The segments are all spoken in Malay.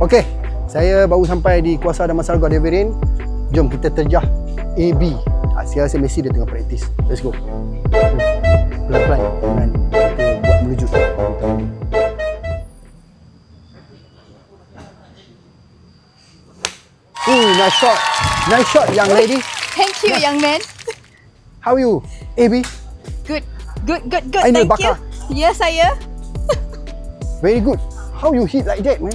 Okey, saya baru sampai di Kuasa Damansara God Everin. Jom kita terjah AB. Saya rasa Messi dia tengah praktis. Let's go. Pelan-pelan dengan kita buat melejut. Nice shot. Nice shot, young lady. Thank you, young man. How are you, AB? Good. Ainul Thank Bakar. you. Ya, saya. Very good. How you hit like that, man?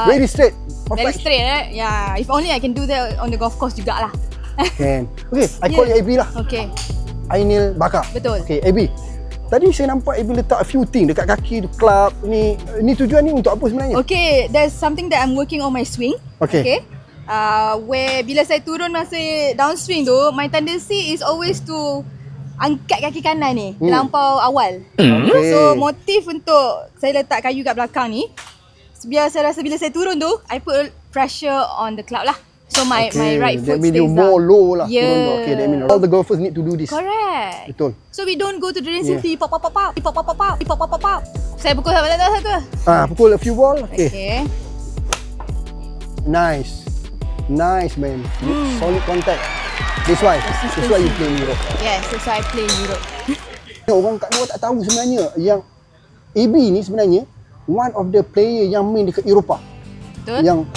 Very straight. Very Perfect. straight, right? Yeah. If only I can do that on the golf course juga lah. Can. Okay, I call you AB lah. Okay. Ainul Bakar. Betul. Okay, AB. Tadi saya nampak AB letak a few things dekat kaki, club ni. Ni tujuan ni untuk apa sebenarnya? Okay, there's something that I'm working on my swing. Okay. Where bila saya turun masa downswing tu, my tendency is always to angkat kaki kanan ni terlampau awal. Okay. So motif untuk saya letak kayu kat belakang ni, biar saya rasa bila saya turun tu, I put pressure on the club lah. So my right foot that means stays you more down. low lah. Yeah. Turun tu. Okay, that means all the golfers need to do this. Correct. Betul. So we don't go to the dancing fee, pop. Saya pukul satu. Pukul a few ball. Okay. Okay. Nice man. Solid contact. That's why you play in Europe. Yes, that's why I play in Europe. Orang kat luar tak tahu sebenarnya yang AB ni sebenarnya one of the player yang main dekat Eropah. Betul?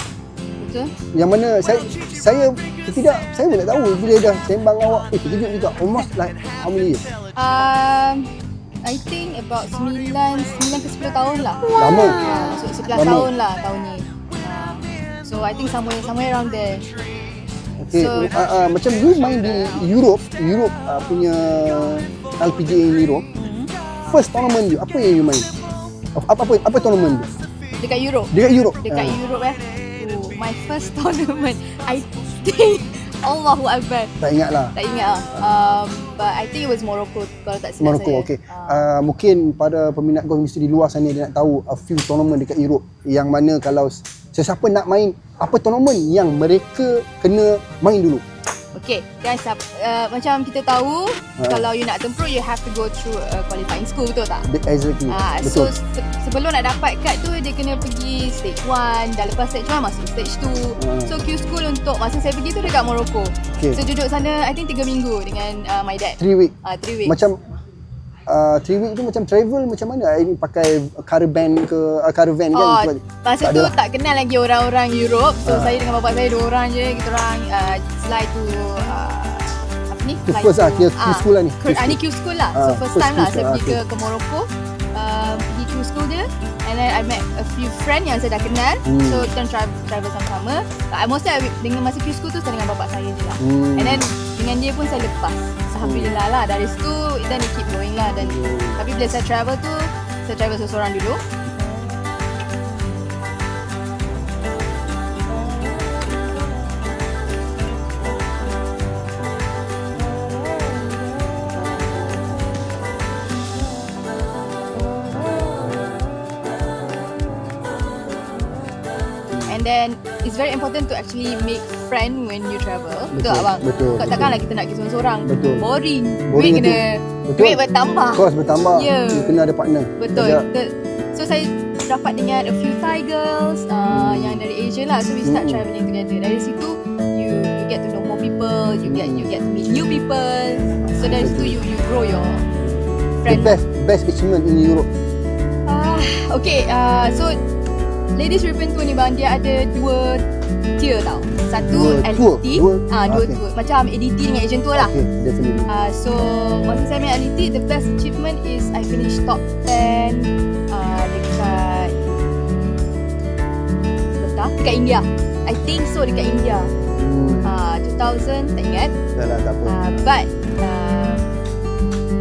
Betul? Yang mana saya pun tak tahu bila dah sembang awak. Terkejut juga. Almost like how many years? I think about 9 ke 10 tahun lah. Lama. So 11 tahun lah tahun ni. So I think somewhere around there. Okay. So, macam you main di Europe punya LPGA in Europe. First tournament you, apa yang you main? Apa tournament tu? Dekat Europe. Dekat Europe. My first tournament, I think Allahu Akbar. Tak ingat lah. But I think it was Morocco kalau tak silap Morocco, saya. okay. Mungkin pada peminat golf mesti di luar sana dia nak tahu a few tournament dekat Europe yang mana kalau sesiapa nak main apa tournament yang mereka kena main dulu. Okay guys, macam kita tahu kalau you nak temprut you have to go through a qualifying school, betul tak? Exactly. So Betul. sebelum nak dapat kad tu dia kena pergi stage 1, dah lepas stage 1 masuk stage 2. So Q school untuk masa saya pergi tu dekat Morocco. Okay. So duduk sana I think 3 minggu dengan my dad. 3 week. 3 week. Macam 3 week tu macam travel macam mana? Ini pakai caravan ke caravan kan? Masa tu tak kenal lagi orang-orang Europe. So saya dengan bapak saya 2 orang je. Kita orang fly to apa ni? Tu first lah, Q school lah ni. Ni Q school lah. So first time lah saya pergi ke Morocco. Pergi Q school dia. And then I met a few friend yang saya dah kenal. So kita travel sama-sama. Mostly dengan masa Q school tu saya dengan bapak saya je lah. And then dengan dia pun saya lepas. Alhamdulillah lah. Dari situ then it keep going lah. Dan tapi bila saya travel tu, saya travel seorang dulu. And then it's very important to actually make friend when you travel. Betul tak bang? Betul. Takkanlah kita nak pergi seorang-seorang. Betul. Boring. Boring Duit kena duit bertambah. Kos bertambah. Yeah. You kena ada partner. Betul. So saya dapat dengan a few Thai girls yang dari Asia lah. So we start travelling together. Dari situ you get to know more people, you get to meet new people. So dari situ you grow your friend. The best achievement in Europe. Okay, so Ladies European Tour ni bang, dia ada 2 tier tau. Satu LET, dua tour. Macam ADT dengan Asian Tour lah. Okay, definitely. So masa saya main LET, the best achievement is I finished top 10 dekat India. I think so, dekat India. 2000, tak ingat. Tak apa. But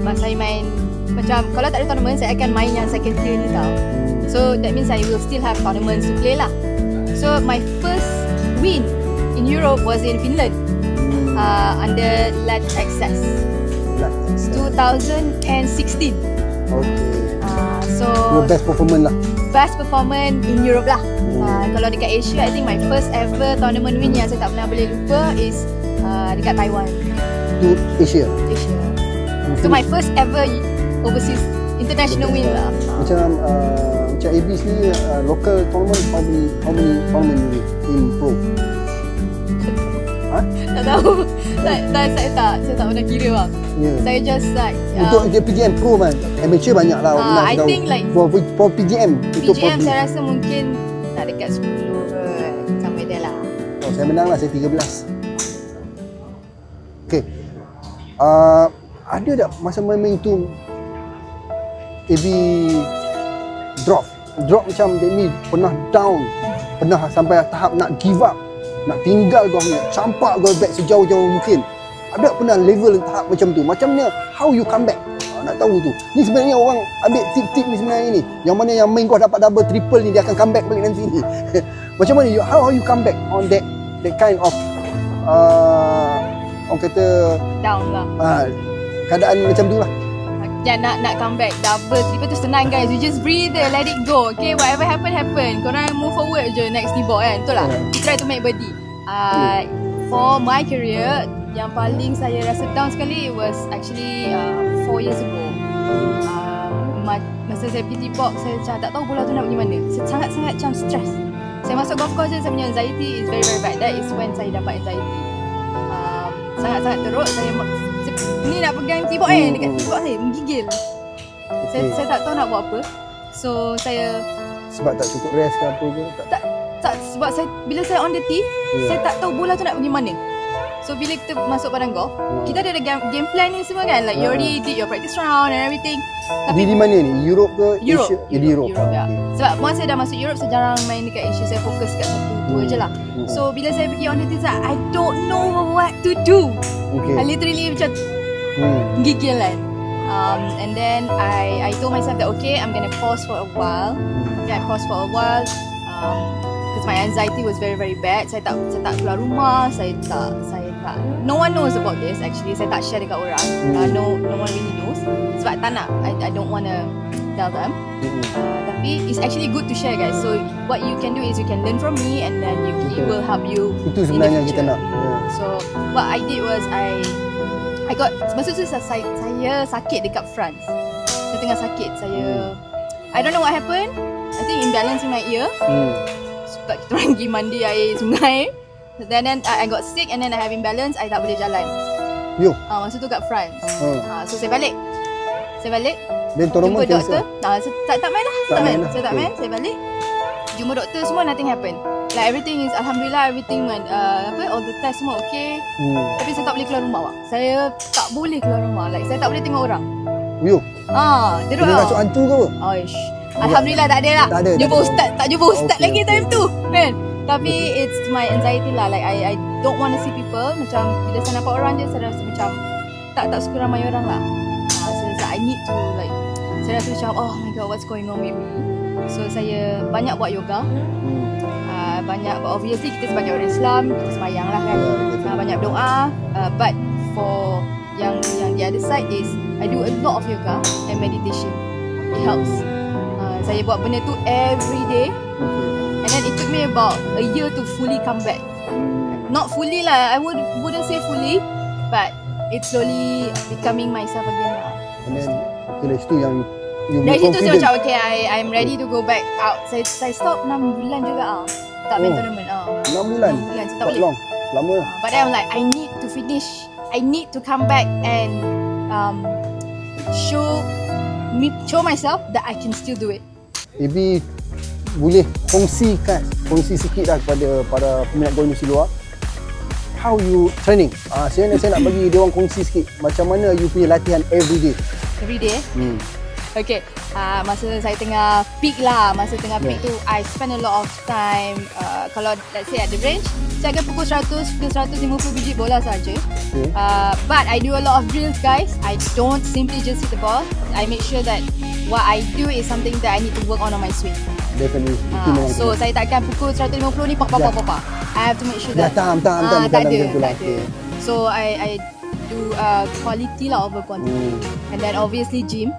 masa saya main, macam kalau tak ada tournament, saya akan main yang second tier ni tau. So that means I will still have tournaments to play lah. So my first win in Europe was in Finland under Lat Access 2016. Okay. So your best performance lah. Best performance in Europe lah. Kalau dekat Asia, I think my first ever tournament win yang saya tak pernah boleh lupa is dekat Taiwan. To Asia. So my first ever overseas international win lah. Macam macam AB sendiri local tournament, how many tournament you win in pro? Tak tahu. Saya tak pernah kira bang. Yeah. Saya just like Untuk dia PGM pro kan, amateur banyak lah. I think like for PGM itu PGM saya rasa mungkin nak dekat 10 ke sampai dia lah. Oh, saya menang lah, saya 13. Okay. Ada tak masa main tu AB drop macam Demi pernah down, pernah sampai tahap nak give up, nak tinggal golf ni, campak golf back sejauh-jauh mungkin. Ada pernah level tahap macam tu? Macam mana, how you come back? Nak tahu tu. Ni sebenarnya orang ambil tip-tip ni sebenarnya ni. Yang mana yang main golf dapat double, triple ni, dia akan come back balik nanti ni. Macam mana, how you come back on that kind of orang kata down lah. Keadaan macam tu lah. Ya, nak come back double, triple tu senang guys. You just breathe there, let it go. Okay, whatever happen. Korang move forward je next tee box kan. Betul lah. You try to make birdie. For my career, yang paling saya rasa down sekali was actually 4 years ago. Masa saya pergi tee box, saya macam tak tahu bola tu nak pergi mana. Saya sangat-sangat macam stress. Saya masuk golf course je, saya punya anxiety is very very bad. That is when saya dapat anxiety. Sangat-sangat teruk. Saya ni nak pegang tee box dekat tee box saya menggigil. Saya tak tahu nak buat apa. So saya sebab tak cukup rest ke apa ke? Tak sebab bila saya on the tee, saya tak tahu bola tu nak pergi mana. So bila kita masuk padang golf, kita ada game plan ni semua kan. Like you already did your practice round and everything. Tapi di mana ni? Europe ke Europe, Asia? Di Europe. Ya. Sebab once saya dah masuk Europe, saya jarang main dekat Asia. Saya fokus kat satu dua je lah. So bila saya pergi on the tee, I don't know what to do. I literally macam gigil kan. And then I told myself that okay, I'm gonna pause for a while. I paused for a while because my anxiety was very very bad. Saya tak keluar rumah. Saya tak. No one knows about this actually. Saya tak share dekat orang. No one really knows. Sebab tak nak. I don't wanna tell them. Tapi it's actually good to share guys. So what you can do is you can learn from me and then it will help you. Itu sebenarnya kita nak. So what I did was I got, masa tu saya sakit dekat France. Saya tengah sakit. I don't know what happened. I think imbalance in my ear. Sebab kita orang pergi mandi air sungai. Then I got sick and then I have imbalance. I tak boleh jalan. Masa tu kat France. So saya balik. Then jumpa doktor. Tak main lah. Saya tak main. Saya balik. Jumpa doktor semua, nothing happen. Like everything is alhamdulillah, everything went all the test semua okay. Tapi saya tak boleh keluar rumah bang. Saya tak boleh keluar rumah. Like saya tak boleh tengok orang. Teruk tau. Masuk hantu ke apa? Alhamdulillah tak ada lah. Tak jumpa ustaz lagi time tu kan. Tapi it's my anxiety lah. Like I don't want to see people. Macam bila saya nampak orang je, saya rasa macam tak suka ramai orang lah. So I need to like, saya rasa macam oh my god, what's going on with me. So saya banyak buat yoga. Banyak, obviously kita sebagai orang Islam, kita sembahyang lah kan. Banyak doa. But for yang the other side is I do a lot of yoga and meditation. It helps. Saya buat benda tu every day. And then it took me about a year to fully come back. Not fully lah, I wouldn't say fully, but it's slowly becoming myself again lah. And then dari situ yang dari situ saya macam okay, I'm ready to go back out. Saya stop 6 bulan juga tak main tournament. 6 bulan? 6 bulan, saya tak boleh. Long, lama. But then I'm like, I need to finish. I need to come back and show myself that I can still do it. AB boleh kongsi sikit dah kepada para peminat golf New Zealand. How you training? Saya nak bagi dia orang kongsi sikit macam mana you punya latihan every day. Every day? Okay, masa saya tengah peak lah, peak tu I spend a lot of time, kalau let's say at the range, saya akan pukul 100 ke 150 biji bola saja. But I do a lot of drills guys. I don't simply just hit the ball. I make sure that what I do is something that I need to work on my swing. Definitely. So saya tak akan pukul 150 ni pop. I have to make sure that tak ada. So I do quality lah over quantity. And then obviously gym.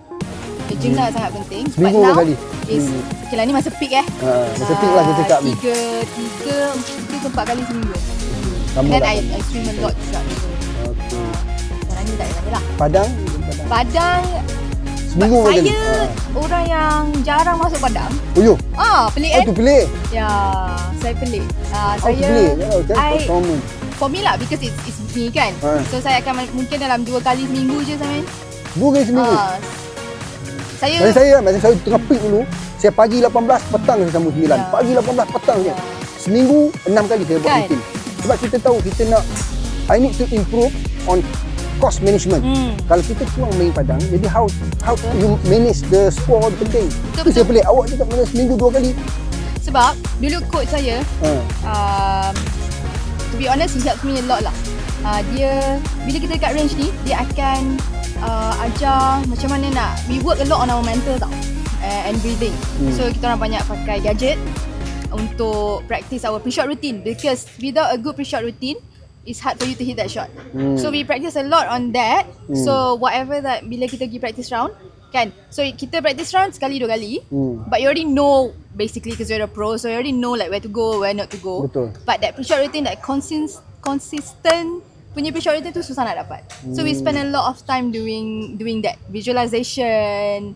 Gym lah sangat penting. But now is okay lah, ni masa peak masa peak lah kita cakap ni. 3 ke 4 kali seminggu. And then I swim a lot juga. Sekarang ni tak ada lah. Padang Seminggu berapa kali? Saya orang yang jarang masuk padang. Oh yo. Pelik Oh tu pelik. Ya, saya pelik. Oh tu pelik. Common. For me lah, because it's me kan. So saya akan mungkin dalam 2 kali seminggu je Samin. 2 kali seminggu? Masa saya tengah peak dulu, saya pagi 18, petang saya sambung 9. Pagi 18, petang je. Seminggu 6 kali saya buat rutin. Sebab kita tahu kita nak, I need to improve on cost management. Kalau kita kurang main padang, jadi how you manage the sport penting. Itu saya pelik. Awak cakap mana seminggu 2 kali. Sebab dulu coach saya, to be honest, he helps me a lot lah. Dia, bila kita dekat range ni, dia akan ajar macam mana nak, we work a lot on our mental tau, and breathing. So kita orang banyak pakai gadget untuk practice our pre-shot routine, because without a good pre-shot routine, it's hard for you to hit that shot. So we practice a lot on that. So whatever that, bila kita pergi practice round kan, so kita practice round sekali 2 kali, but you already know basically, because you're a pro, so you already know like where to go, where not to go. Betul. But that pre-shot routine, that consistent punya pre-shot routine tu susah nak dapat. So we spend a lot of time doing that visualization,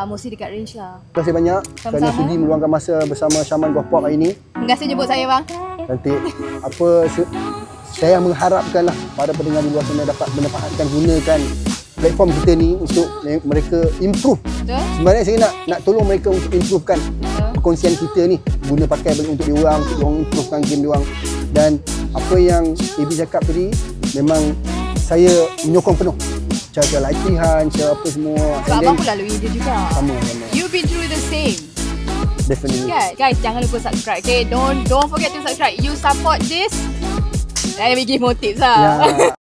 mostly dekat range lah. Terima kasih banyak kerana sudi meluangkan masa bersama Shaman Golf Park hari ini. Terima kasih jemput saya bang. Cantik. Saya mengharapkan lah para pendengar di luar sana dapat memanfaatkan, gunakan platform kita ni untuk mereka improve. Betul. Sebenarnya saya nak tolong mereka untuk improvekan perkongsian kita ni, guna pakai bagi untuk diorang, untuk diorang improvekan game diorang. Dan apa yang AB cakap tadi, memang saya menyokong penuh cara latihan, cara apa semua. Sebab abang pun lalui dia juga. Sama. You've been through the same. Definitely. Okay, guys, jangan lupa subscribe. Okay, don't forget to subscribe. You support this, saya bagi motif lah.